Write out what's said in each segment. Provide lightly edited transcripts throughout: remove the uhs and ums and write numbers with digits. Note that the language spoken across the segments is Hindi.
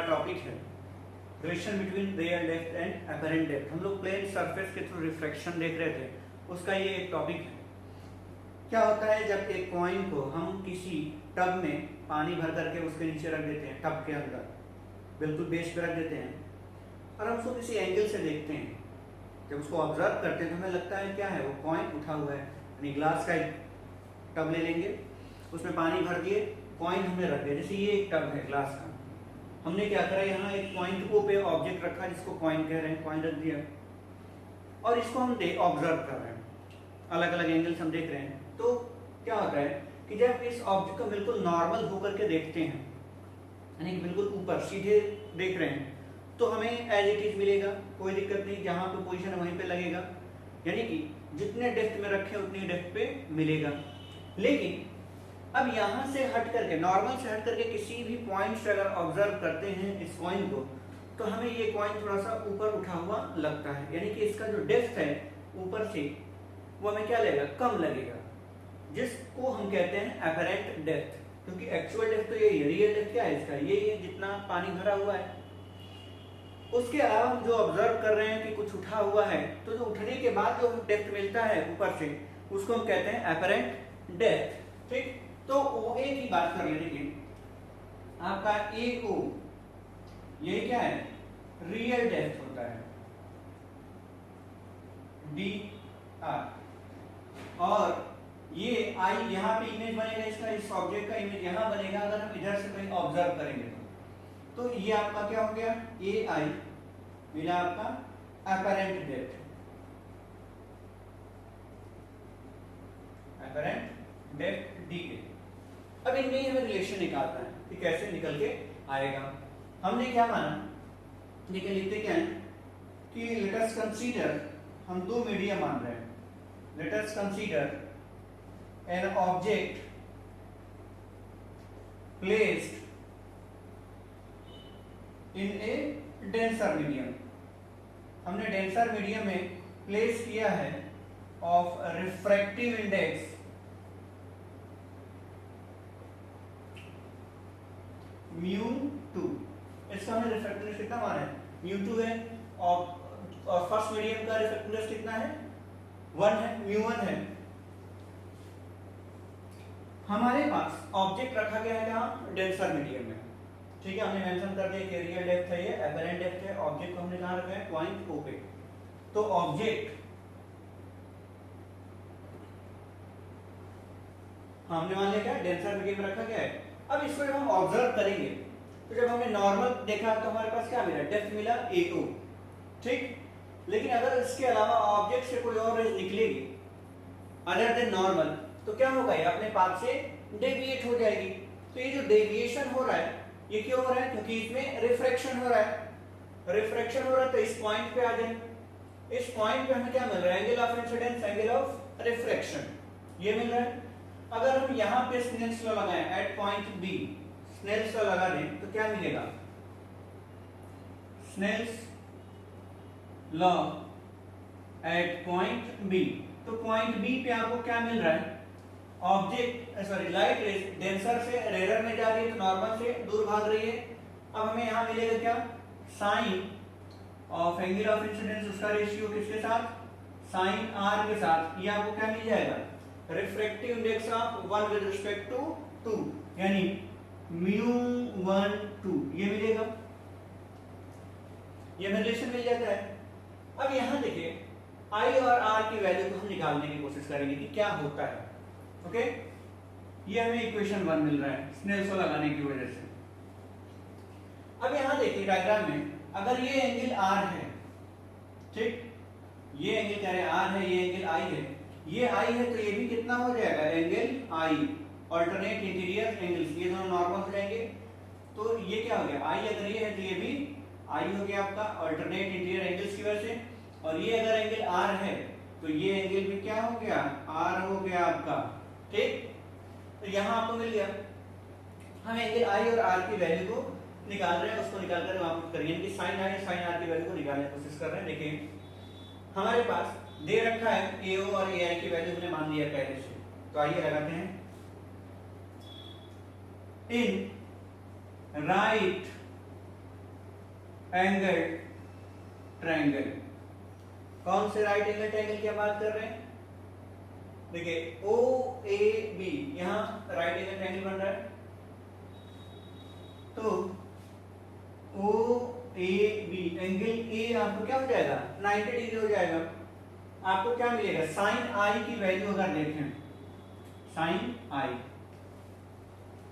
टॉपिक है relation between real depth and apparent depth. हम लोग प्लेन सरफेस के थ्रू रिफ्रैक्शन देख रहे थे, उसका ये एक टॉपिक है। क्या होता है जब एक कॉइन को हम किसी टब में पानी भर करके उसके नीचे रख देते हैं, टब के अंदर बिल्कुल बेस पे रख देते हैं, और हम उसको किसी एंगल से देखते हैं। जब उसको ऑब्जर्व करते हैं तो हमें लगता है क्या है, वो कॉइन उठा हुआ है। यानी ग्लास का एक टब ले लेंगे, उसमें पानी भर दिए, कॉइन हमने रख दिया। जैसे ये एक टब है ग्लास का, हमने क्या करा, यहाँ एक पॉइंट को पे ऑब्जेक्ट रखा जिसको कॉइन कह रहे हैं, कॉइन रख दिया, और इसको हम ऑब्जर्व कर रहे हैं, अलग अलग एंगल से हम देख रहे हैं। तो क्या होता है कि जब इस ऑब्जेक्ट को बिल्कुल नॉर्मल होकर के देखते हैं, यानी कि बिल्कुल ऊपर सीधे देख रहे हैं, तो हमें एज इट इज मिलेगा, कोई दिक्कत नहीं, जहां पे पोजीशन है वहीं पे लगेगा, यानी कि जितने डेप्थ में रखे उतनी डेप्थ पे मिलेगा। लेकिन अब यहाँ से हट करके, नॉर्मल से हट करके किसी भी पॉइंट से अगर ऑब्जर्व करते हैं इस कॉइन को, तो हमें ये कॉइन थोड़ा सा ऊपर उठा हुआ लगता है, यानी कि इसका जो डेप्थ है ऊपर से वो हमें क्या लगेगा, कम लगेगा, जिसको हम कहते हैं अपरेंट डेप्थ। क्योंकि एक्चुअल डेप्थ तो यही है, रियल डेप्थ क्या है इसका, यही है जितना पानी भरा हुआ है। उसके अलावा हम जो ऑब्जर्व कर रहे हैं कि कुछ उठा हुआ है, तो जो उठने के बाद जो डेप्थ मिलता है ऊपर से, उसको हम कहते हैं अपरेंट डेप्थ। ठीक, तो OA की बात कर लेते हैं, आपका AO ये क्या है, रियल डेप्थ होता है, DR, और ये I यहाँ पे इमेज बनेगा, इसका इस ऑब्जेक्ट का इमेज यहाँ बनेगा अगर हम इधर से कहीं ऑब्जर्व करेंगे तो ये आपका क्या हो गया, AI मिला आपका apparent depth, apparent depth DA। अब इनमें ही हमें रिलेशन निकालना है कि कैसे निकल के आएगा। हमने क्या माना, देखिए लिखते क्या है कि लेट अस कंसीडर, हम दो मीडियम मान रहे हैं, let us consider an object placed in A denser medium. हमने डेंसर मीडियम में प्लेस किया है ऑफ रिफ्रैक्टिव इंडेक्स μ2। इसका हमने रिफ्रैक्टिव कितना माना है, μ2 है, और फर्स्ट मीडियम का रिफ्रैक्टिव कितना है, 1 है, μ1 है। हमारे पास ऑब्जेक्ट रखा गया है कहाँ, डेंसर मीडियम में। ठीक है, हमने मेंशन कर दिया कि रियल डेप्थ है, ये अपरेंट डेप्थ है। ऑब्जेक्ट को हमने कहाँ रखा है, पॉइंट O पे। तो ऑब्जेक्ट हमने मान लिया क्या, डेंसर मीडियम में रखा गया है। अब इसको जब हम ऑब्जर्व करेंगे, तो जब हमने नॉर्मल देखा तो हमारे पास क्या मिला, डेप्थ मिला AO। ठीक, लेकिन अगर इसके अलावा ऑब्जेक्ट से कोई और रेज निकलेगी अदर देन नॉर्मल, तो क्या होगा, ये अपने पाथ से डेविएट हो जाएगी। तो ये जो डेविएशन हो रहा है, ये क्यों हो रहा है, क्योंकि इसमें रिफ्रैक्शन हो रहा है। रिफ्रैक्शन हो रहा है तो इस पॉइंट पे आ जाए, इस पॉइंट पे हमें क्या मिल रहा है, angle of incidence, angle of refraction, ये मिल रहा है। अगर हम यहाँ पे स्नेल्स लॉ लगाएं at point B, Snell's law लगा दें तो क्या मिलेगा, Snell's law at point B। तो पॉइंट B पे आपको क्या मिल रहा है, object sorry light rays denser से रेयर में जा रही है तो नॉर्मल से दूर भाग रही है। अब हमें यहाँ मिलेगा क्या, sine of angle of incidence, उसका रेशियो किसके साथ, साइन R के साथ। ये आपको क्या मिल जाएगा, refractive index of 1 with respect to 2, यानी μ12 ये मिलेगा, ये रिलेशन मिल जाता है। अब यहाँ देखिए I और R की वैल्यू को हम निकालने की कोशिश करेंगे कि क्या होता है। ओके, ये हमें इक्वेशन 1 मिल रहा है स्नेल्स लॉ लगाने की वजह से। अब यहाँ देखिए डायग्राम में, अगर ये एंगल R है, ठीक, ये एंगल कह रहे हैं R है, ये एंगल I है, ये I है, तो ये भी कितना हो जाएगा, angle I, alternate interior angles, ये दोनों नॉर्मल हो जाएंगे। तो ये क्या हो गया, I अगर ये है तो ये भी I हो गया आपका अल्टरनेट इंटीरियर एंगल्स की वजह से। और ये अगर एंगल R है तो ये एंगल भी क्या हो गया, R हो गया आपका। ठीक, तो यहाँ आपको मिल गया। हम एंगल I और R की वैल्यू को निकाल रहे हैं, उसको निकाल कर वहां पुट करिए कि साइन I साइन R की वैल्यू को निकालने की कोशिश कर रहे हैं। देखिए हमारे पास दे रखा है AO और AI की वैल्यू हमने मान लिया पहले से, तो आइए लगाते हैं, इन राइट एंगल ट्रायंगल। कौन से राइट एंगल ट्रायंगल की बात कर रहे हैं? देखिए ओ ए बी, यहां राइट एंगल ट्रायंगल बन रहा है, तो ओ ए बी एंगल ए आपको क्या हो जाएगा 90 डिग्री हो जाएगा। आपको क्या मिलेगा साइन आई की वैल्यू अगर देखें, साइन आई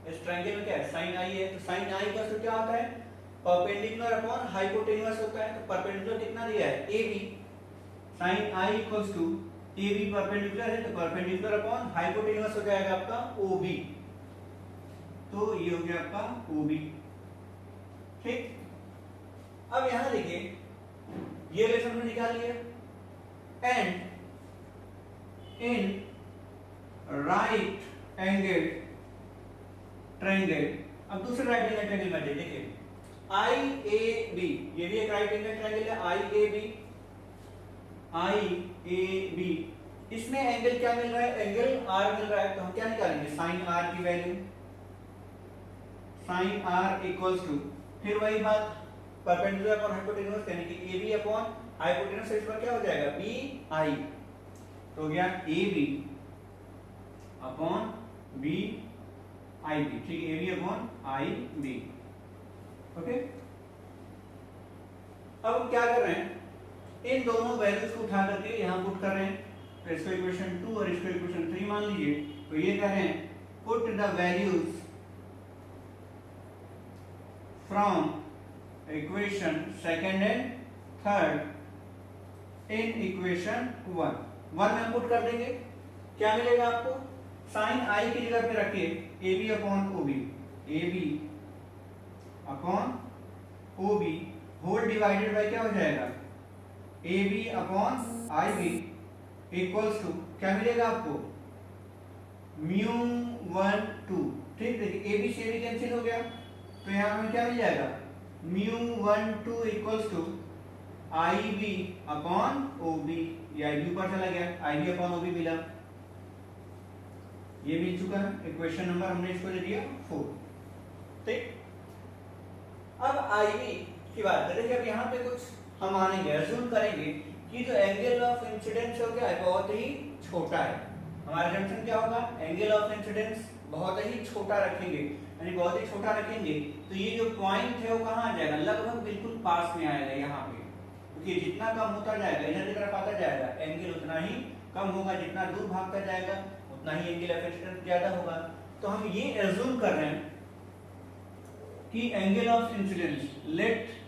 इस ट्रायंगल में क्या है साइन आई है, तो साइन आई का सूत्र क्या होता है परपेंडिकुलर अपॉन हाइपोटेन्यूस होता है। तो परपेंडिकुलर कितना दिया है A B, sine I equals to A B perpendicular है तो परपेंडिकुलर अपॉन हाइपोटेन्यूस हो जाएगा आपका ओ बी, तो ये हो गया आपका ओ बी। ठीक, अब यहां देखिए ये रिलेशन हमने निकाल लिया and in right angle triangle. अब दूसरे राइट एंगल ट्रायंगल में देखिए आई ए बी, ये भी एक राइट एंगल ट्रायंगल है I A B, I A B, इसमें एंगल क्या मिल रहा है एंगल आर मिल रहा है, तो हम क्या निकालेंगे साइन आर की value, sine R equals to फिर वही बात परपेंडिकुलर अपॉन हाइपोटेन्यूस यानी कि ए बी अपॉन हाइपोटेन्यूस, इस पर क्या हो जाएगा बी आई, तो हो गया A B upon B I B. ठीक है, A B upon I B. Okay, अब हम क्या कर रहे हैं इन दोनों वैल्यूज को उठा करके यहां पुट कर रहे हैं, तो इसको इक्वेशन 2 और इसको इक्वेशन 3 मान लीजिए। तो ये कह रहे हैं put the values from equation second and third in equation 1 में हम पुट कर देंगे। क्या मिलेगा आपको साइन आई की जगह पे रखिए A B upon O B, A B upon O B whole divided by क्या हो जाएगा A B upon I B equals to क्या मिलेगा आपको म्यू 1 2। ठीक, देखिए ए बी से ए बी कैंसिल हो गया, तो यहां हमें क्या मिल जाएगा mu 1 2 equals to I B upon O B, ये आई बी ऊपर चला गया I B upon O B मिला, ये मिल चुका है इक्वेशन नंबर हमने इसको दे दिया 4। ठीक, अब आई बी की बात करें, जब यहाँ पे कुछ हम मानेंगे अज्यूम करेंगे कि जो एंगल ऑफ इंसिडेंस हो गया है बहुत ही छोटा है, हमारा जंक्शन क्या होगा एंगल ऑफ इंसिडेंस बहुत ही छोटा रखेंगे, यानी बहुत ही छोटा रखेंगे, तो ये जो पॉइंट है वो कहाँ आ जाएगा लगभग बिल्कुल पास में आएगा यहाँ पे, क्योंकि जितना कम होता जाएगा इधर की तरफ आता जाएगा एंगल उतना ही कम होगा, जितना दूर भागता जाएगा उतना ही एंगल ऑफ इंसिडेंस ज्यादा होगा। तो हम ये अज्यूम कर रहे हैं कि angle of incidence let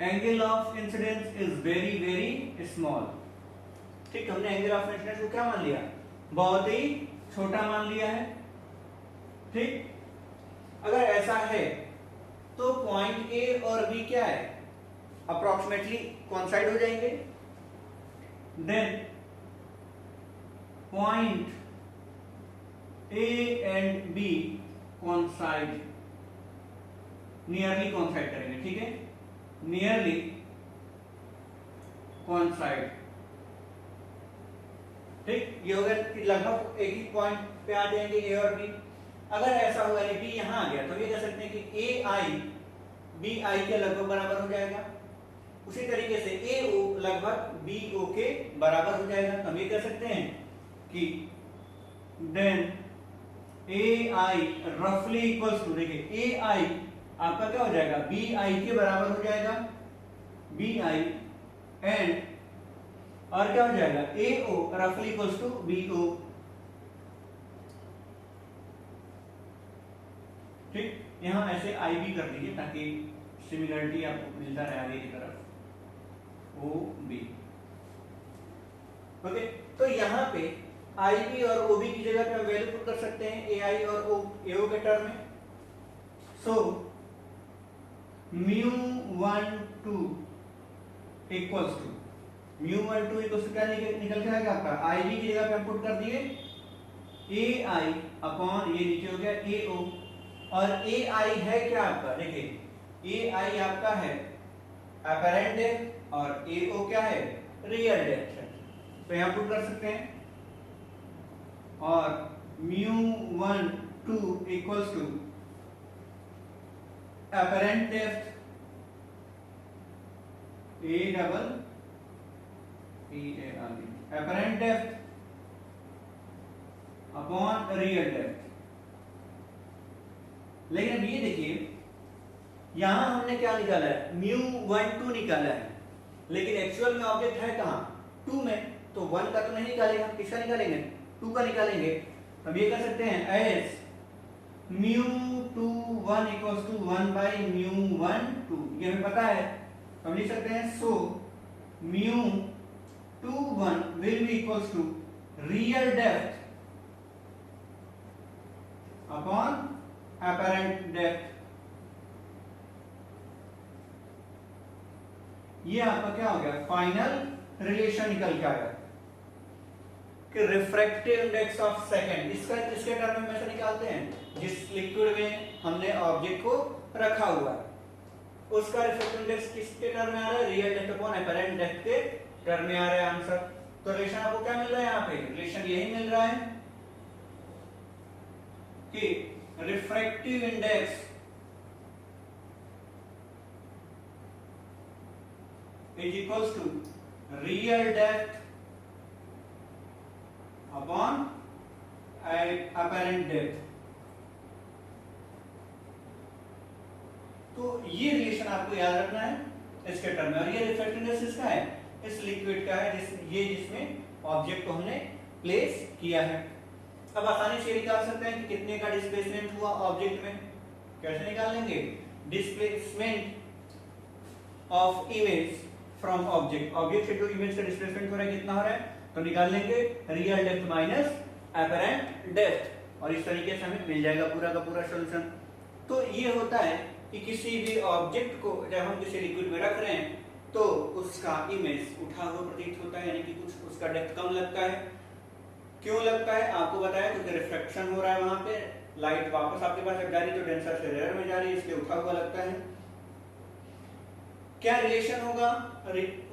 angle of incidence is very very small. ठीक, हमने एंगल ऑफ इंसिडेंस को क्या मान लिया बहुत ही छोटा मान लिया है। ठीक, अगर ऐसा है तो पॉइंट ए और बी क्या है अप्रोक्सीमेटली कोइंसाइड हो जाएंगे, then point A and B coincide nearly coincide करेंगे। ठीक है, नियरली कोइंसाइड। ठीक, ये हो गया कि लगभग एक ही पॉइंट पे आ जाएंगे ए और बी। अगर ऐसा हुआ यानी बी यहां आ गया तो ये कह सकते हैं कि ए आई बी आई के लगभग बराबर हो जाएगा, उसी तरीके से ए ओ लगभग बी ओ के बराबर हो जाएगा। हम ये कह सकते हैं कि देन ए आई रफली इक्वल्स टू, देखिए ए आई आपका क्या हो जाएगा बी आई के बराबर हो जाएगा, बी आई एंड और क्या हो जाएगा ए ओ रफली इक्वल्स टू बी ओ। ठीक, यहां ऐसे आई बी कर दीजिए ताकि सिमिलरिटी आपको मिलता रहे आगे की तरफ ओ बी। ओके, तो यहां पे आई बी और ओ बी की जगह पे हम वैल्यू पुट कर सकते हैं ए आई और ओ ए ओ के टर्म में। So mu 1 2 equals to mu 1 2 equals to क्या निकल के आएगा आपका आई बी की जगह पे हम पुट कर दिए ए आई अपॉन ये नीचे हो गया ए ओ, और ए आई है क्या आपका देखिए ए आई आपका है अपरेंट डेप्थ और ए ओ क्या है रियल डेप्थ है, तो यहां पुट कर सकते हैं। और mu 1 2 equals to apparent depth apparent depth upon real depth. लेकिन अब ये देखिए यहां हमने क्या निकाला है, μ12 निकाला है, लेकिन एक्चुअल में ऑब्जेक्ट है कहां, 2 में, तो 1 का तो नहीं निकालेंगे, हम किसका निकालेंगे, 2 का निकालेंगे। हम ये कर सकते हैं एस μ21 इक्वल्स टू 1 बाई μ12, ये हमें पता है, हम लिख सकते हैं so μ21 will be equals to real depth upon apparent depth। ये आपका क्या हो गया, फाइनल रिलेशन निकल के आया कि रिफ्रैक्टिव इंडेक्स ऑफ सेकंड, इसका इसके टर्म में हमेशा निकालते हैं जिस लिक्विड में हमने ऑब्जेक्ट को रखा हुआ है, उसका रिफ्रैक्टिव इंडेक्स किसके टर्म में आ रहा है, real depth upon apparent depth के टर्म में आ रहा है आंसर। तो रिलेशन आपको क्या मिल रहा है, यहाँ पे रिलेशन यही मिल रहा है कि refractive index is equals to real depth upon apparent depth। तो ये रिलेशन आपको याद रखना है इसके टर्म में, और ये रिफ्रैक्टिव इंडेक्स इसका है, इस लिक्विड का है जिसमें ऑब्जेक्ट को हमने प्लेस किया है। अब आसानी से निकाल सकते हैं कि कितने का डिस्प्लेसमेंट हुआ ऑब्जेक्ट में, कैसे निकाल लेंगे, displacement of image from object, object से जो इमेज का डिस्प्लेसमेंट हो रहा है कितना हो रहा है, तो निकाल लेंगे real depth minus apparent depth, और इस तरीके से हमें मिल जाएगा पूरा का पूरा सॉल्यूशन। तो ये होता है कि किसी भी ऑब्जेक्ट को जब हम किसी लिक्विड में रख रहे हैं तो उसका इमेज उठा हुआ प्रतीत होता है, यानी कि कुछ उसका डेप्थ कम लगता है। क्यों लगता है आपको बताया, क्योंकि रिफ्लेक्शन हो रहा है, वहां पे लाइट वापस आपके पास जा रही है, तो डेंसर से रेयर में जा रही है, इसलिए उठा हुआ लगता है। क्या रिलेशन होगा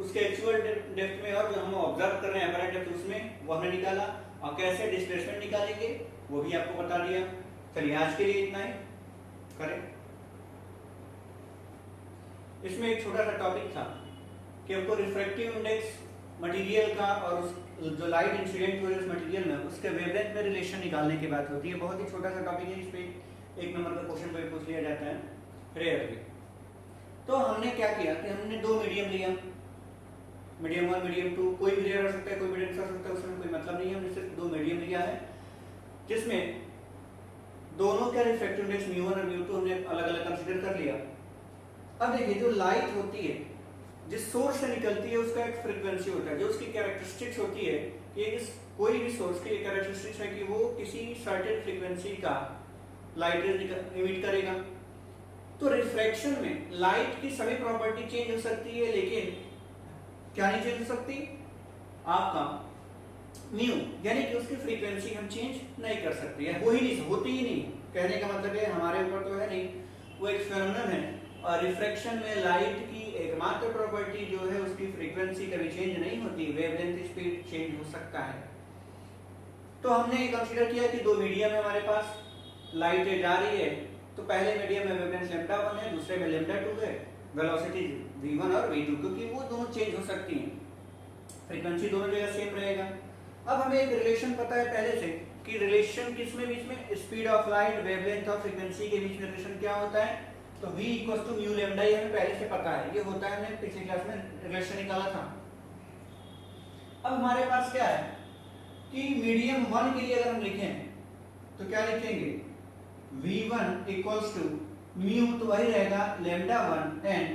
उसके एक्चुअल डेप्थ में और जो हम ऑब्जर्व कर रहे हैं एपरेंट डेप्थ उसमें, वो हमने निकाला, और कैसे डिस्प्लेसमेंट निकालेंगे वो भी आपको बता दिया। चलिए आज के लिए इतना ही करें। इसमें एक छोटा सा टॉपिक था कि हमको रिफ्रैक्टिव इंडेक्स मटेरियल का और उस जो लाइट इंसिडेंट हो रही है उस मटेरियल में उसके वेवलेंथ में रिलेशन निकालने की बात होती है। बहुत ही छोटा सा टॉपिक है, इस पे 1 नंबर का क्वेश्चन पेपर पूछ लिया जाता है रेयरली। तो हमने क्या किया कि हमने 2 मीडियम लिया, मीडियम 1 मीडियम 2, कोई भी रेयर हो सकता है, कोई भी डेंस हो सकता है, उसमें कोई मतलब नहीं है, हमने सिर्फ 2 मीडियम लिया है जिसमें दोनों का रिफ्रैक्टिव इंडेक्स μ1 और μ2 हमने अलग अलग कंसीडर कर लिया। अब देखिए जो लाइट होती है जिस सोर्स से निकलती है उसका एक फ्रीक्वेंसी होता है, जो उसकी कैरेक्टरिस्टिक्स होती है कि इस कोई भी सोर्स की कैरेक्टरिस्टिक्स है कि वो किसी सर्टेन फ्रीक्वेंसी का लाइट इमिट करेगा। तो रिफ्रैक्शन में लाइट की सभी प्रॉपर्टी चेंज हो सकती है, लेकिन क्या नहीं चेंज हो सकती, आपका म्यू, यानी कि उसकी फ्रीक्वेंसी हम चेंज नहीं कर सकते, या हो ही नहीं, होती ही नहीं। कहने का मतलब है हमारे ऊपर तो है नहीं, वो एक फेनोमेनन है। और रिफ्रैक्शन में लाइट की एकमात्र प्रॉपर्टी जो है उसकी फ्रीक्वेंसी कभी चेंज नहीं होती, वेवलेंथ स्पीड चेंज हो सकता है। तो हमने कंसीडर किया कि 2 मीडियम है हमारे पास, लाइट जा रही है, तो पहले मीडियम में वेवलेंथ λ1 है, दूसरे में λ2 है, वेलोसिटी v1 और v2, क्योंकि वो दोनों चेंज हो सकती हैं, फ्रीक्वेंसी दोनों जगह सेम रहेगा। अब हमें एक रिलेशन पता है पहले से कि रिलेशन किसमें बीच में, स्पीड ऑफ लाइट, वेवलेंथ और फ्रीक्वेंसी के बीच में रिलेशन क्या होता है, तो v equals to mu lambda, ये हमें पहले से पता है, ये होता है, हमने पिछली क्लास में रिलेशन निकाला था। अब हमारे पास क्या है कि मीडियम 1 के लिए अगर हम लिखें तो क्या लिखेंगे, v1 इक्वल्स टू म्यू, तो वही रहेगा λ1 and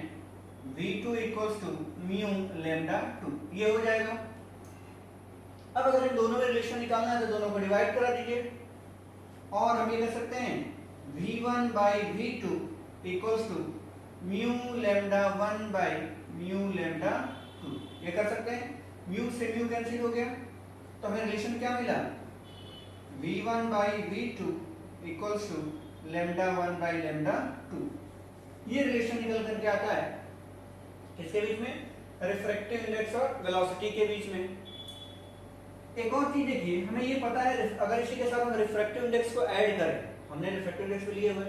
v2 equals to mu λ2, ये हो जाएगा। अब अगर इन दोनों में रिलेशन निकालना है तो दोनों को डिवाइड करा दीजिए, और हम ये कर सकते हैं v1 by v2 equals to mu λ1 by mu λ2, ये कर सकते हैं। म्यू से म्यू कैंसिल हो गया, तो हमें रिलेशन क्या मिला, v1 by v2 equals to λ1 by λ2। ये रिलेशन निकल करके आता है किसके बीच में, रिफ्रैक्टिव इंडेक्स और वेलोसिटी के बीच में। एक और चीज देखिए, हमें ये पता है अगर इसी के साथ हम रिफ्रैक्टिव इंडेक्स को ऐड करें, हमने रिफ्रैक्टिव इंडेक्स लिए हुए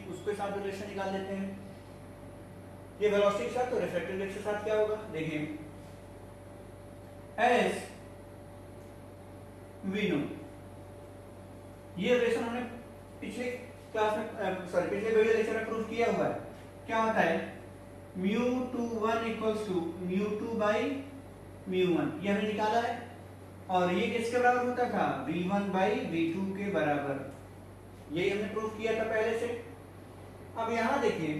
उसके साथ रिलेशन निकाल लेते हैं। ये वेलोसिटी के साथ, तो रिफ्रैक्टिव इंडेक्स के साथ क्या होगा देखिए, एस वी नो, ये रिलेशन हमने पिछले क्लास में सॉरी पिछले वीडियो लेक्चर में प्रूव किया हुआ है। क्या होता है, μ21 इक्वल्स टू μ2 बाई μ1, ये हमने निकाला है। और ये किसके बराबर होता था, v1 बाई v2 के बराबर, यही हमने प्रूव किया था पहले से। अब यहां देखिए,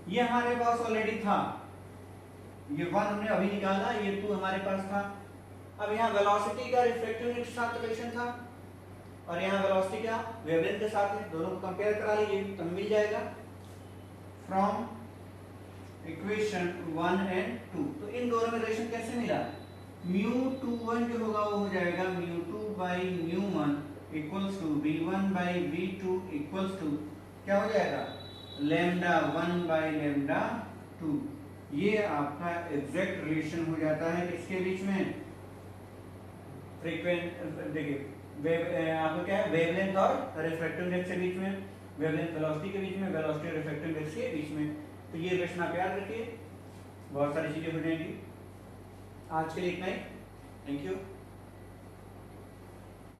ये हमारे पास ऑलरेडी था, ये 1 हमने अभी निकाला, ये 2 हमारे पास था। अब यहाँ वेलोसिटी का रिफ्रैक्टिव इंडेक्स के साथ रिलेशन था, और यहाँ वेलोसिटी का वेवलेंथ के साथ है, दोनों को कंपेयर करा लीजिए तो मिल जाएगा फ्रॉम इक्वेशन 1 एंड 2। तो इन दोनों में रिलेशन कैसे मिला, μ21 जो होगा वो हो जाएगा μ2 by μ1 equals to v1 by v2 equals to क्या हो जाएगा, λ1 बाई λ2। ये आपका एग्जैक्ट रिलेशन हो जाता है किसके बीच में, फ्रीक्वेंट देखिए आपको क्या है, वेवलेंथ और रिफ्रैक्टिव इंडेक्स के बीच में, वेवलेंथ वेलोसिटी के बीच में, वेलोसिटी और रिफ्रैक्टिव इंडेक्स के बीच में। तो ये रिलेशन आप याद रखिए, बहुत सारी चीजें हो जाएंगी। आज के लिए इतना ही, थैंक यू।